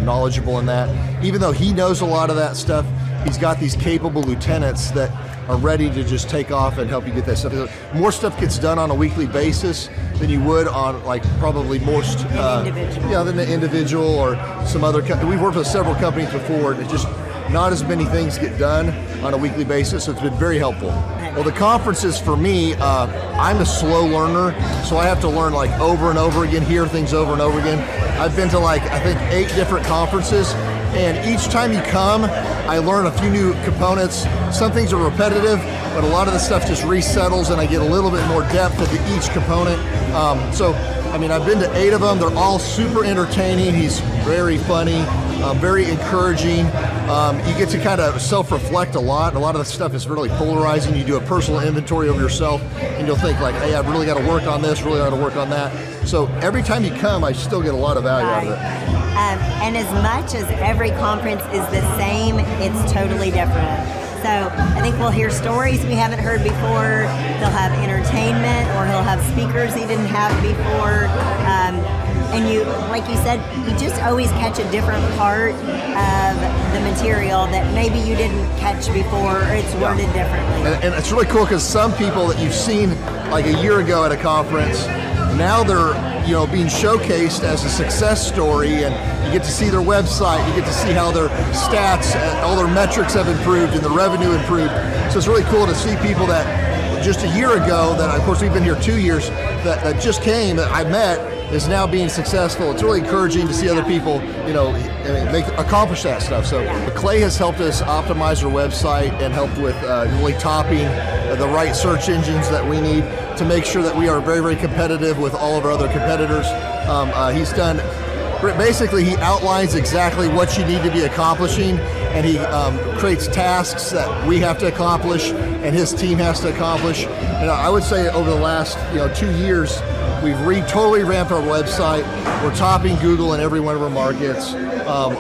Speaker 15: knowledgeable in that. Even though he knows a lot of that stuff, he's got these capable lieutenants that are ready to just take off and help you get that stuff. More stuff gets done on a weekly basis than you would on like probably most than the individual or some other company. We've worked with several companies before, and it's just not as many things get done on a weekly basis, so it's been very helpful. Well, the conferences for me, I'm a slow learner, so I have to learn like over and over again, hear things over and over again. I've been to like, I think 8 different conferences, and each time you come, I learn a few new components. Some things are repetitive, but a lot of the stuff just resettles, and I get a little bit more depth into each component. I've been to 8 of them. They're all super entertaining. He's very funny, very encouraging. You get to kind of self-reflect a lot. A lot of the stuff is really polarizing. You do a personal inventory of yourself, and you'll think like, hey, I've really got to work on this, really got to work on that. So every time you come, I still get a lot of value out of it.
Speaker 16: And as much as every conference is the same, it's totally different. So I think we'll hear stories we haven't heard before. They'll have entertainment, or he'll have speakers he didn't have before. And you, like you said, you just always catch a different part of the material that maybe you didn't catch before, or it's worded differently.
Speaker 15: And it's really cool because some people that you've seen like a year ago at a conference, now they're being showcased as a success story, and you get to see their website, you get to see how their stats, all their metrics have improved and the revenue improved. So it's really cool to see people that just a year ago, that of course we've been here 2 years, that just came, that I met, is now being successful. It's really encouraging to see other people, accomplish that stuff. So Clay has helped us optimize our website and helped with really topping the right search engines that we need to make sure that we are very, very competitive with all of our other competitors. He's done, basically he outlines exactly what you need to be accomplishing, and he creates tasks that we have to accomplish and his team has to accomplish. And I would say over the last 2 years, we've totally ramped our website. We're topping Google in every one of our markets.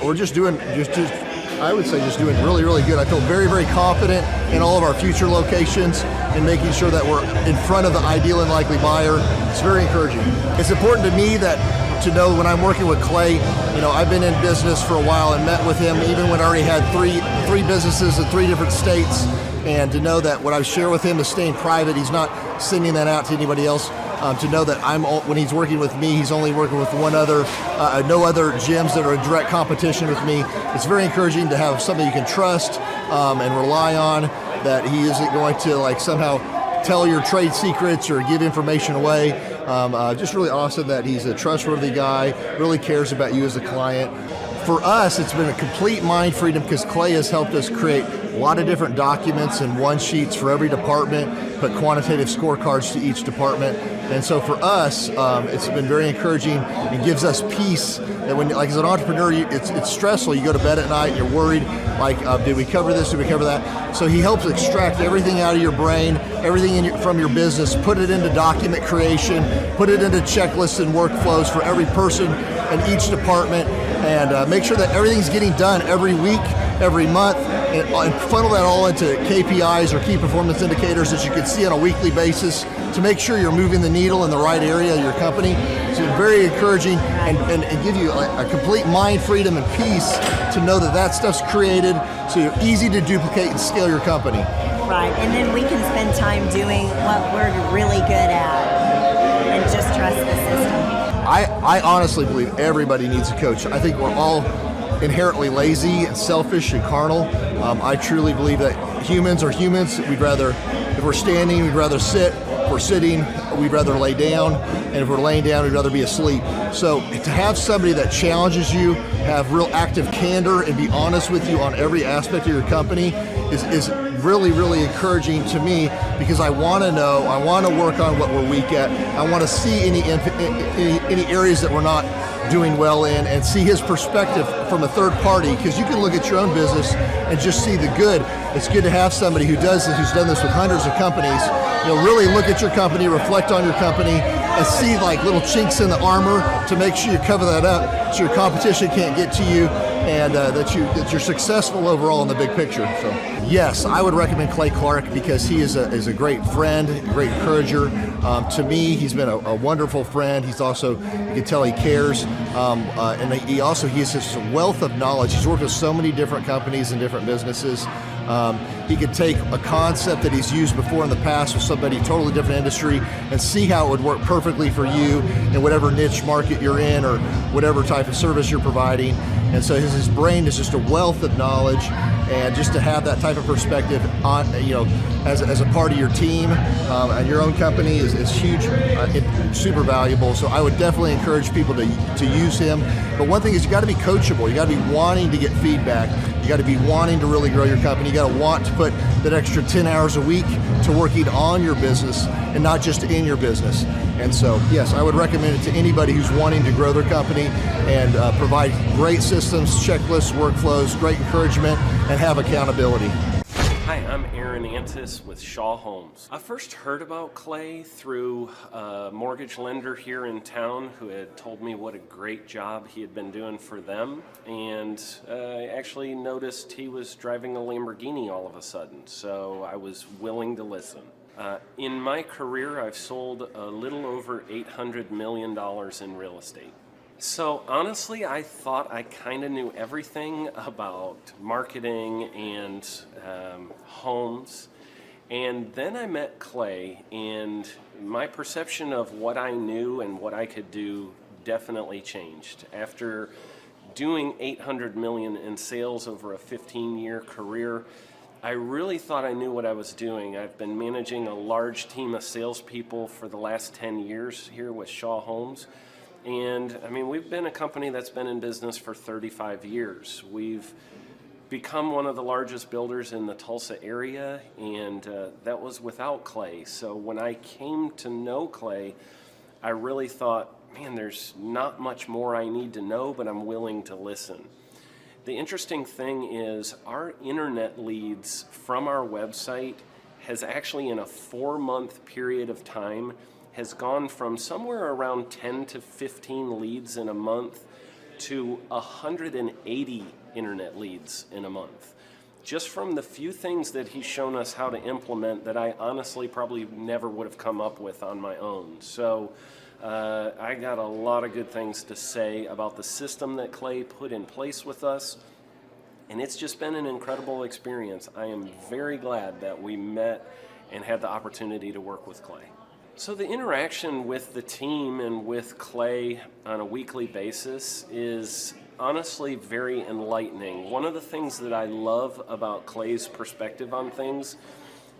Speaker 15: We're just doing really, really good. I feel very, very confident in all of our future locations and making sure that we're in front of the ideal and likely buyer. It's very encouraging. It's important to me to know when I'm working with Clay, I've been in business for a while and met with him even when I already had three businesses in 3 different states, and to know that what I share with him is staying private. He's not sending that out to anybody else. To know that when he's working with me, he's only working with no other gyms that are in direct competition with me. It's very encouraging to have somebody you can trust and rely on, that he isn't going to somehow tell your trade secrets or give information away. Just really awesome that he's a trustworthy guy, really cares about you as a client. For us, it's been a complete mind freedom because Clay has helped us create a lot of different documents and one-sheets for every department, put quantitative scorecards to each department. And so for us, it's been very encouraging and gives us peace that when, as an entrepreneur, it's stressful. You go to bed at night and you're worried, did we cover this, did we cover that? So he helps extract everything out of your brain, everything from your business, put it into document creation, put it into checklists and workflows for every person in each department, and make sure that everything's getting done every week every month, and funnel that all into KPIs or key performance indicators that you can see on a weekly basis to make sure you're moving the needle in the right area of your company. So very encouraging and give you a complete mind freedom and peace to know that stuff's created so you're easy to duplicate and scale your company.
Speaker 16: Right, and then we can spend time doing what we're really good at and just trust the system.
Speaker 15: I honestly believe everybody needs a coach. I think we're all inherently lazy and selfish and carnal. I truly believe that humans are humans. If we're standing, we'd rather sit. If we're sitting, we'd rather lay down. And if we're laying down, we'd rather be asleep. So to have somebody that challenges you, have real active candor, and be honest with you on every aspect of your company is really, really encouraging to me, because I want to know, I want to work on what we're weak at. I want to see any areas that we're not doing well in, and see his perspective from a third party, because you can look at your own business and just see the good. It's good to have somebody who's done this with hundreds of companies, really look at your company, reflect on your company, and see like little chinks in the armor to make sure you cover that up so your competition can't get to you, and that you're successful overall in the big picture. So yes, I would recommend Clay Clark, because he is a great friend, a great encourager. To me, he's been a wonderful friend. He's also, you can tell he cares, and he has this wealth of knowledge. He's worked with so many different companies and different businesses. He could take a concept that he's used before in the past with somebody totally different industry and see how it would work perfectly for you in whatever niche market you're in or whatever type of service you're providing. And so his brain is just a wealth of knowledge, and just to have that type of perspective on, as a part of your team and your own company is huge, super valuable. So I would definitely encourage people to use him. But one thing is, you got to be coachable. You got to be wanting to get feedback. You got to be wanting to really grow your company. You got to want to put that extra 10 hours a week to working on your business and not just in your business. And so, yes, I would recommend it to anybody who's wanting to grow their company and provide great systems, checklists, workflows, great encouragement, and have accountability.
Speaker 17: Hi, I'm Aaron Antis with Shaw Homes. I first heard about Clay through a mortgage lender here in town who had told me what a great job he had been doing for them, and I actually noticed he was driving a Lamborghini all of a sudden, so I was willing to listen. In my career, I've sold a little over $800 million in real estate. So honestly, I thought I kind of knew everything about marketing and homes. And then I met Clay, and my perception of what I knew and what I could do definitely changed. After doing $800 million in sales over a 15-year career, I really thought I knew what I was doing. I've been managing a large team of salespeople for the last 10 years here with Shaw Homes. And I mean, we've been a company that's been in business for 35 years. We've become one of the largest builders in the Tulsa area, and that was without Clay. So when I came to know Clay, I really thought, man, there's not much more I need to know, but I'm willing to listen. The interesting thing is our internet leads from our website has actually, in a 4-month period of time, has gone from somewhere around 10 to 15 leads in a month to 180 internet leads in a month. Just from the few things that he's shown us how to implement that I honestly probably never would have come up with on my own. So I got a lot of good things to say about the system that Clay put in place with us. And it's just been an incredible experience. I am very glad that we met and had the opportunity to work with Clay. So the interaction with the team and with Clay on a weekly basis is honestly very enlightening. One of the things that I love about Clay's perspective on things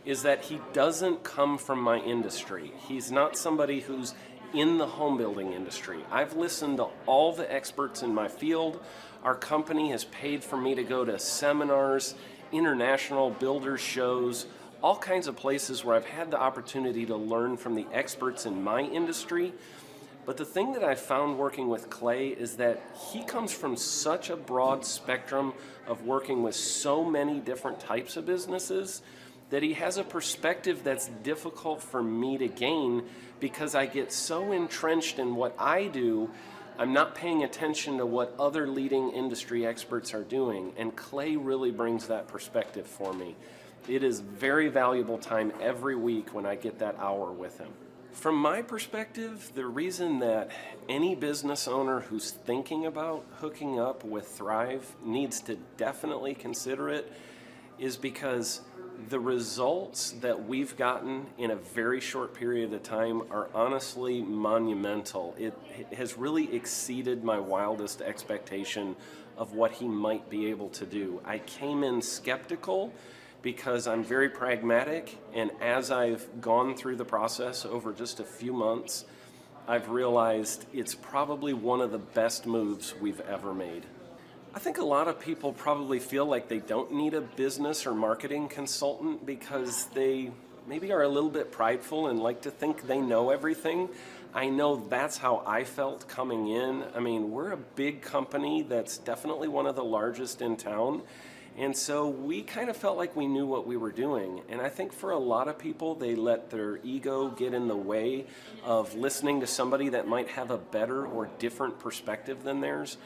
Speaker 17: is that he doesn't come from my industry. He's not somebody who's in the home building industry. I've listened to all the experts in my field. Our company has paid for me to go to seminars, international builder shows, all kinds of places where I've had the opportunity to learn from the experts in my industry. But the thing that I found working with Clay is that he comes from such a broad spectrum of working with so many different types of businesses that he has a perspective that's difficult for me to gain, because I get so entrenched in what I do I'm not paying attention to what other leading industry experts are doing, and Clay really brings that perspective for me. It is very valuable time every week when I get that hour with him. From my perspective, the reason that any business owner who's thinking about hooking up with Thrive needs to definitely consider it is because the results that we've gotten in a very short period of time are honestly monumental. It has really exceeded my wildest expectation of what he might be able to do. I came in skeptical because I'm very pragmatic, and as I've gone through the process over just a few months, I've realized it's probably one of the best moves we've ever made. I think a lot of people probably feel like they don't need a business or marketing consultant because they maybe are a little bit prideful and like to think they know everything. I know that's how I felt coming in. I mean, we're a big company that's definitely one of the largest in town. And so we kind of felt like we knew what we were doing. And I think for a lot of people, they let their ego get in the way of listening to somebody that might have a better or different perspective than theirs.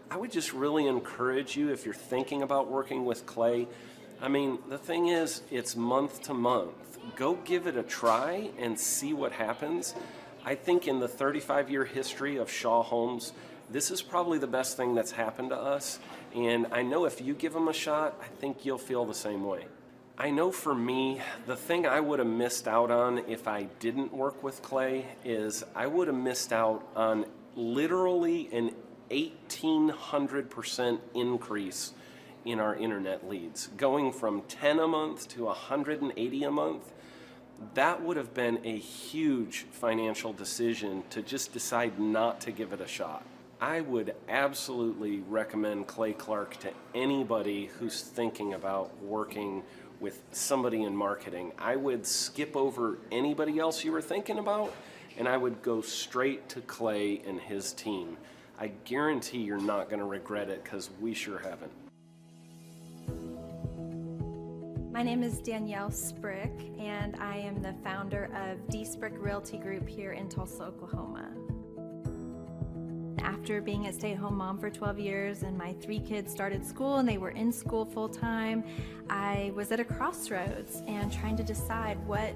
Speaker 17: I would just really encourage you, if you're thinking about working with Clay, I mean, the thing is, it's month to month. Go give it a try and see what happens. I think in the 35-year history of Shaw Homes, this is probably the best thing that's happened to us. And I know if you give them a shot, I think you'll feel the same way. I know for me, the thing I would have missed out on if I didn't work with Clay is I would have missed out on literally an 1,800% increase in our internet leads. Going from 10 a month to 180 a month, that would have been a huge financial decision to just decide not to give it a shot. I would absolutely recommend Clay Clark to anybody who's thinking about working with somebody in marketing. I would skip over anybody else you were thinking about, and I would go straight to Clay and his team. I guarantee you're not going to regret it, because we sure haven't.
Speaker 18: My name is Danielle Sprick, and I am the founder of D Sprick Realty Group here in Tulsa, Oklahoma. After being a stay-at-home mom for 12 years and my 3 kids started school and they were in school full-time, I was at a crossroads and trying to decide what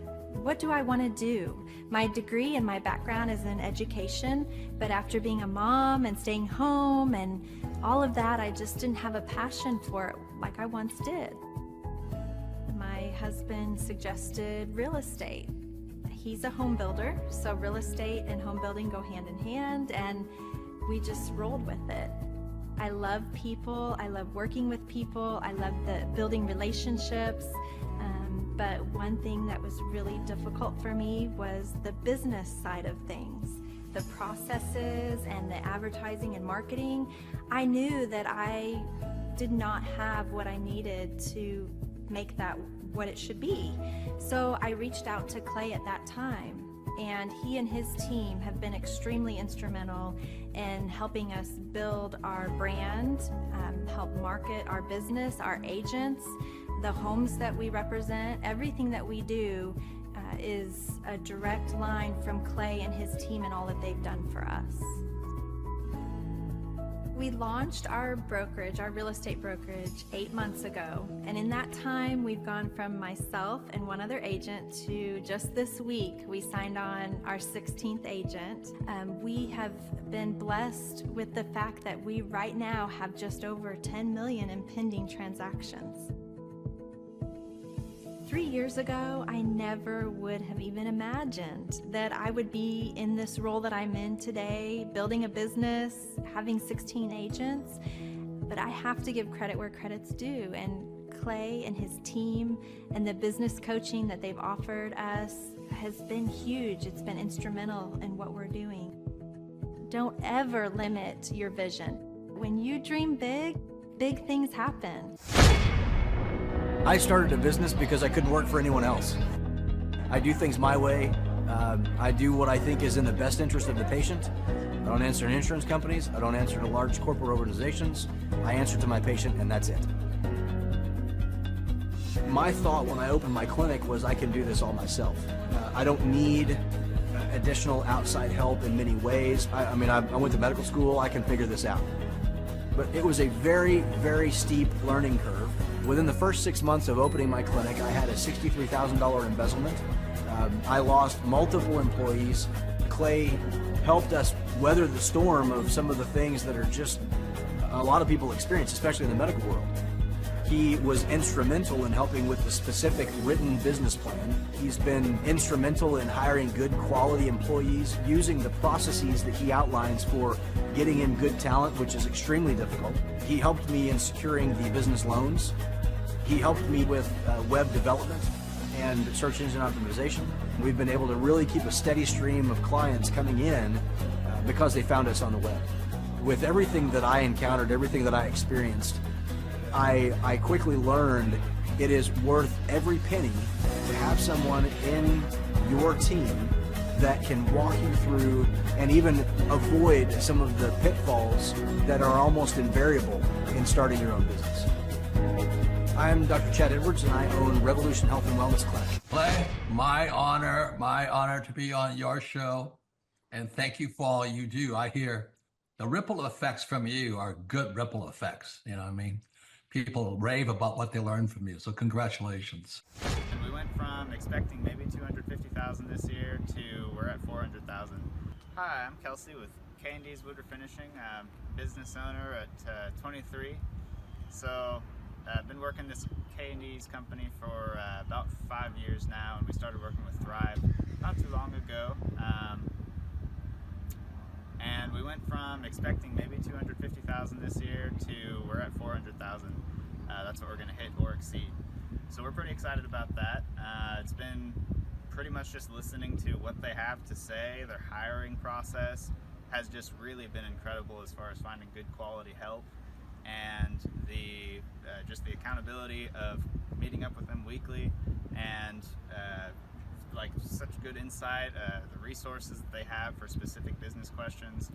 Speaker 18: do I want to do? My degree and my background is in education, but after being a mom and staying home and all of that, I just didn't have a passion for it like I once did. My husband suggested real estate. He's a home builder, so real estate and home building go hand in hand, and we just rolled with it. I love people, I love working with people, I love building relationships, but one thing that was really difficult for me was the business side of things. The processes and the advertising and marketing. I knew that I did not have what I needed to make that what it should be. So I reached out to Clay at that time, and he and his team have been extremely instrumental in helping us build our brand, help market our business, our agents, the homes that we represent. Everything that we do is a direct line from Clay and his team and all that they've done for us. We launched our brokerage, our real estate brokerage, 8 months ago. And in that time, we've gone from myself and one other agent to just this week, we signed on our 16th agent. We have been blessed with the fact that we right now have just over 10 million in pending transactions. 3 years ago, I never would have even imagined that I would be in this role that I'm in today, building a business, having 16 agents. But I have to give credit where credit's due. And Clay and his team and the business coaching that they've offered us has been huge. It's been instrumental in what we're doing. Don't ever limit your vision. When you dream big, big things happen.
Speaker 19: I started a business because I couldn't work for anyone else. I do things my way. I do what I think is in the best interest of the patient. I don't answer to insurance companies. I don't answer to large corporate organizations. I answer to my patient, and that's it. My thought when I opened my clinic was I can do this all myself. I don't need additional outside help in many ways. I mean, I went to medical school, I can figure this out. But it was a very, very steep learning curve. Within the first 6 months of opening my clinic, I had a $63,000 embezzlement. I lost multiple employees. Clay helped us weather the storm of some of the things that are just a lot of people experience, especially in the medical world. He was instrumental in helping with the specific written business plan. He's been instrumental in hiring good quality employees, using the processes that he outlines for getting in good talent, which is extremely difficult. He helped me in securing the business loans. He helped me with web development and search engine optimization. We've been able to really keep a steady stream of clients coming in because they found us on the web. With everything that I encountered, everything that I experienced, I quickly learned it is worth every penny to have someone in your team that can walk you through and even avoid some of the pitfalls that are almost invariable in starting your own business. I'm Dr. Chad Edwards, and I own Revolution Health and Wellness Clinic.
Speaker 7: Clay, my honor to be on your show, and thank you for all you do. I hear the ripple effects from you are good ripple effects. You know what I mean? People rave about what they learned from you, so congratulations.
Speaker 20: And we went from expecting maybe 250,000 this year to we're at 400,000. Hi, I'm Kelsey with K&D's Woodruff Finishing, business owner at 23. So I've been working this K&D's company for about 5 years now, and we started working with Thrive not too long ago. And we went from expecting maybe 250,000 this year to we're at 400,000. That's what we're going to hit or exceed. So we're pretty excited about that. It's been pretty much just listening to what they have to say. Their hiring process has just really been incredible as far as finding good quality help, and the just the accountability of meeting up with them weekly, and like such good insight, the resources that they have for specific business questions.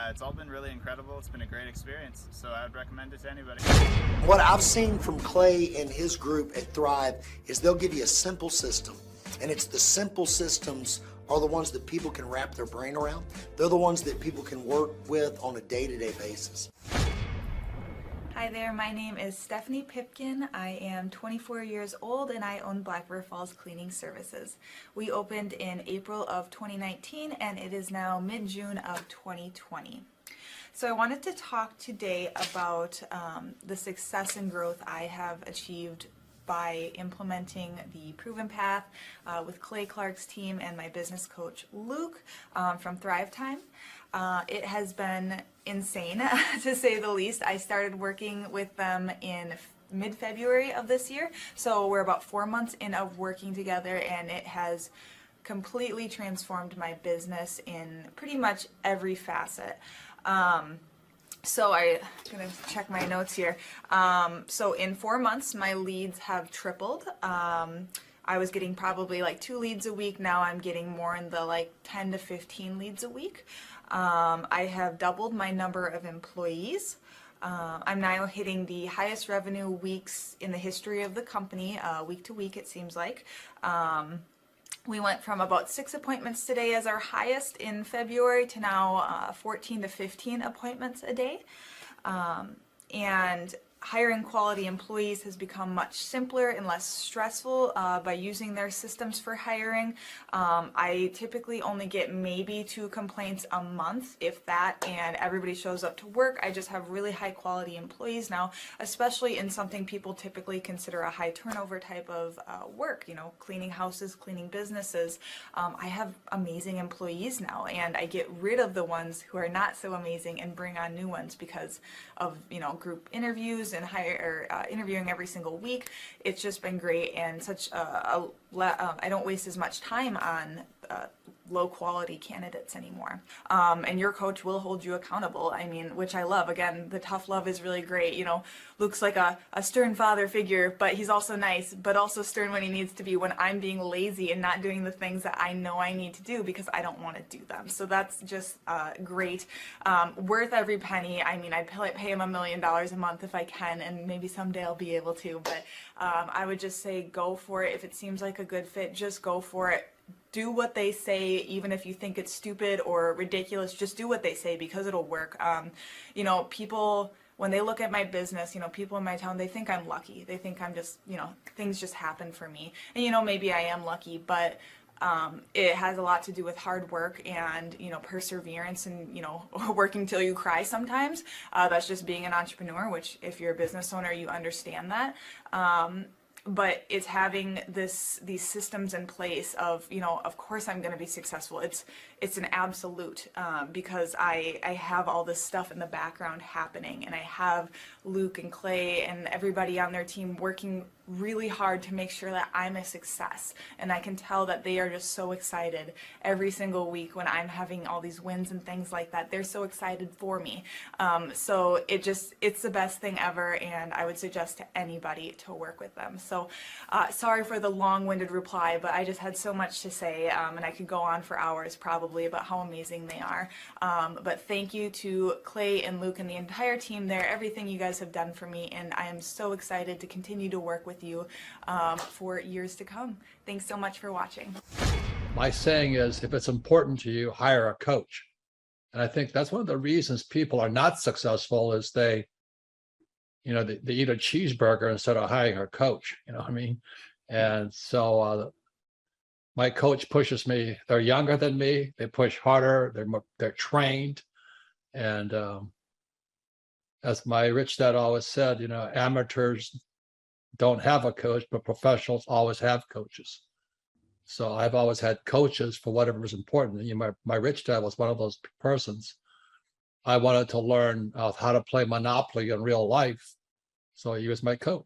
Speaker 20: It's all been really incredible. It's been a great experience, so I would recommend it to anybody.
Speaker 21: What I've seen from Clay and his group at Thrive is they'll give you a simple system, and it's the simple systems are the ones that people can wrap their brain around. They're the ones that people can work with on a day-to-day basis.
Speaker 22: Hi there, my name is Stephanie Pipkin. I am 24 years old and I own Black River Falls Cleaning Services. We opened in April of 2019 and it is now mid-June of 2020. So I wanted to talk today about the success and growth I have achieved by implementing the Proven Path with Clay Clark's team and my business coach Luke from Thrivetime. It has been insane to say the least. I started working with them in mid-February of this year, so we're about 4 months in of working together, and it has completely transformed my business in pretty much every facet. So I'm gonna check my notes here. So in 4 months, my leads have tripled. I was getting probably like 2 leads a week. Now I'm getting more in the like 10 to 15 leads a week. I have doubled my number of employees. I'm now hitting the highest revenue weeks in the history of the company, week to week it seems like. We went from about 6 appointments today as our highest in February to now 14 to 15 appointments a day. And hiring quality employees has become much simpler and less stressful by using their systems for hiring. I typically only get maybe 2 complaints a month, if that, and everybody shows up to work. I just have really high quality employees now, especially in something people typically consider a high turnover type of work, you know, cleaning houses, cleaning businesses. I have amazing employees now, and I get rid of the ones who are not so amazing and bring on new ones because of, you know, group interviews and interviewing every single week. It's just been great, and such I don't waste as much time on low quality candidates anymore. And your coach will hold you accountable. I mean, which I love. Again, the tough love is really great. You know, Luke's like a stern father figure, but he's also nice, but also stern when he needs to be, when I'm being lazy and not doing the things that I know I need to do because I don't want to do them. So that's just great. Worth every penny. I mean, I'd pay him $1 million a month if I can, and maybe someday I'll be able to, but I would just say go for it. If it seems like a good fit, just go for it. do what they say, even if you think it's stupid or ridiculous. Just do what they say because it'll work. You know, people, when they look at my business, you know, people in my town, they think I'm lucky. They think I'm just, you know, things just happen for me. And, you know, maybe I am lucky, but it has a lot to do with hard work and, you know, perseverance and, you know, working till you cry sometimes. That's just being an entrepreneur, which if you're a business owner, you understand that. But it's having these systems in place of, you know, of course I'm going to be successful. It's an absolute, because I have all this stuff in the background happening, and I have Luke and Clay and everybody on their team working really hard to make sure that I'm a success. And I can tell that they are just so excited every single week when I'm having all these wins and things like that. They're so excited for me. So it's the best thing ever, and I would suggest to anybody to work with them. So sorry for the long-winded reply, but I just had so much to say, and I could go on for hours probably about how amazing they are. But thank you to Clay and Luke and the entire team there, everything you guys have done for me, and I am so excited to continue to work with you for years to come. Thanks so much for watching.
Speaker 7: My saying is, if it's important to you, hire a coach. And I think that's one of the reasons people are not successful is they eat a cheeseburger instead of hiring a coach, you know what I mean? And so my coach pushes me. They're younger than me. They push harder. They're trained. And as my rich dad always said, you know, amateurs don't have a coach, but professionals always have coaches. So I've always had coaches for whatever was important. You know, my rich dad was one of those persons. I wanted to learn how to play Monopoly in real life. So he was my coach.